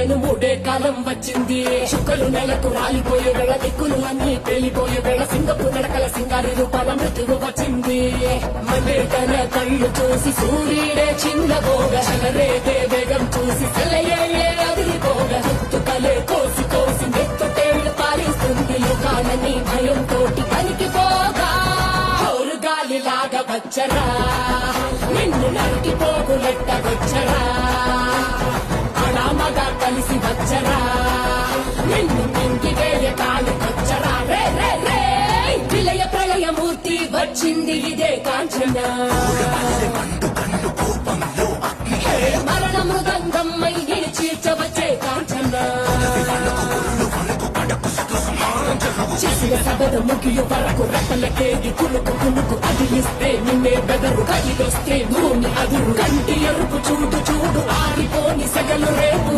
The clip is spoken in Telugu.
మూడే కాలం వచ్చింది, చుక్కలు నెలకు రాలిపోయే వేళ, దిక్కులు అన్ని పేలిపోయే వేళ, సింగపు నడకల సింగారి రూపాల మృత్యువు వచ్చింది. మళ్ళీ తన కళ్ళు చూసి సూర్యుడే చిన్నబోగ, చలరేగే వేగం చూసి సెలయే అదిరిపోగ, చుట్టుకలే కోసి కోసి నెత్తుటేళ్లు పాలిస్తుంది, లోకాలని భయంతోటి కనికిపోగా. హోరు గాలిలాగా వచ్చరా, నిన్ను నరికి పోగులెట్టవచ్చరా, మగా కలిసి వచ్చరా, నిన్ను మింగి వేయ కాలుకొచ్చరా. రే రే రే విలయ ప్రళయమూర్తి వచ్చింది, ఇదే కాంచన. మరణ మృదంగమ్మై చీల్చవచ్చే కాంచన. చేసిన సబద ముగియ వరకు రెప్పలకేది కులుకు కులుకు అదిలిస్తే నిన్నే బెదరు, కదిలొస్తే భూమి అదురు, కంటి ఎరుపు చూడు చూడు ఆగిపోని సెగలు రేపు.